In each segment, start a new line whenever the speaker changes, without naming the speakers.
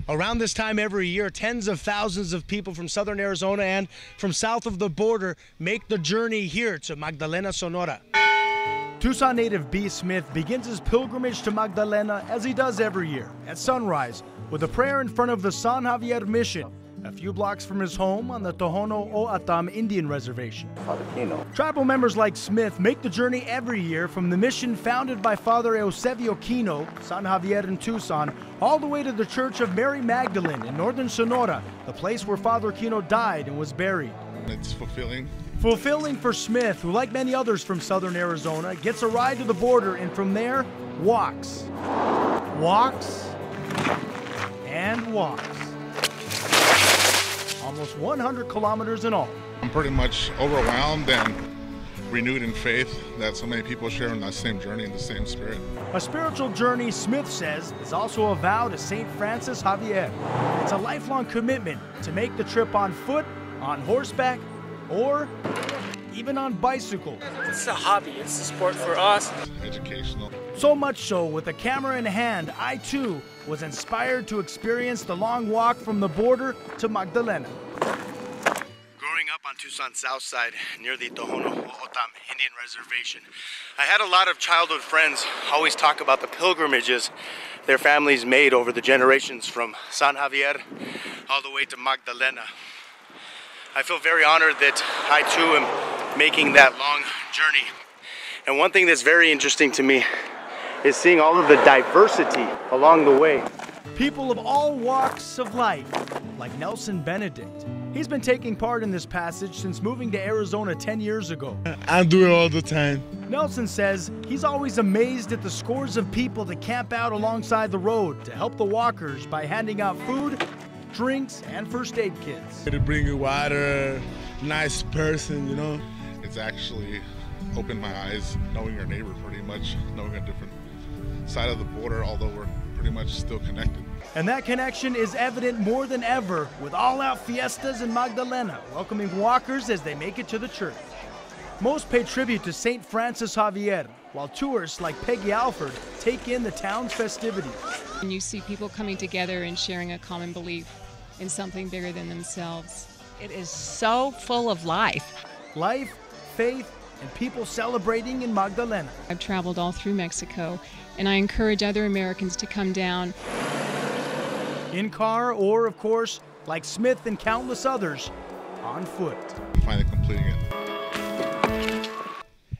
Around this time every year, tens of thousands of people from southern Arizona and from south of the border make the journey here to Magdalena, Sonora. Tucson native B. Smith begins his pilgrimage to Magdalena as he does every year at sunrise with a prayer in front of the San Xavier mission, a few blocks from his home on the Tohono Indian Reservation.
Father Kino.
Tribal members like Smith make the journey every year from the mission founded by Father Eusebio Kino, San Xavier in Tucson, all the way to the Church of Mary Magdalene in northern Sonora, the place where Father Kino died and was buried.
It's fulfilling.
Fulfilling for Smith, who, like many others from southern Arizona, gets a ride to the border and from there, walks. Walks. And walks. Almost 100 kilometers in all.
I'm pretty much overwhelmed and renewed in faith that so many people share in that same journey in the same spirit.
A spiritual journey, Smith says, is also a vow to St. Francis Xavier. It's a lifelong commitment to make the trip on foot, on horseback, or even on bicycle.
It's a hobby, it's a sport for us.
Educational.
So much so, with a camera in hand, I too was inspired to experience the long walk from the border to Magdalena. Growing up on Tucson's south side, near the Tohono Indian Reservation, I had a lot of childhood friends always talk about the pilgrimages their families made over the generations from San Xavier all the way to Magdalena. I feel very honored that I too am making that long journey. And one thing that's very interesting to me is seeing all of the diversity along the way. People of all walks of life, like Nelson Benedict. He's been taking part in this passage since moving to Arizona 10 years ago.
I do it all the time.
Nelson says he's always amazed at the scores of people that camp out alongside the road to help the walkers by handing out food, drinks, and first aid kits.
To bring you water, nice person, you know.
It's actually opened my eyes, knowing your neighbor pretty much, knowing a different side of the border, although we're pretty much still connected.
And that connection is evident more than ever with all-out fiestas in Magdalena, welcoming walkers as they make it to the church. Most pay tribute to St. Francis Xavier, while tourists like Peggy Alford take in the town's festivities.
And you see people coming together and sharing a common belief in something bigger than themselves.
It is so full of life.
Life, faith, and people celebrating in Magdalena.
I've traveled all through Mexico, and I encourage other Americans to come down.
In car or, of course, like Smith and countless others, on foot.
I'm finally completing it.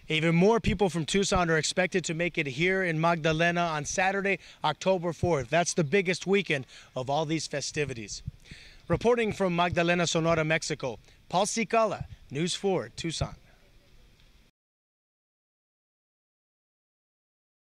Even more people from Tucson are expected to make it here in Magdalena on Saturday, October 4th. That's the biggest weekend of all these festivities. Reporting from Magdalena, Sonora, Mexico, Paul Cicala, News 4, Tucson.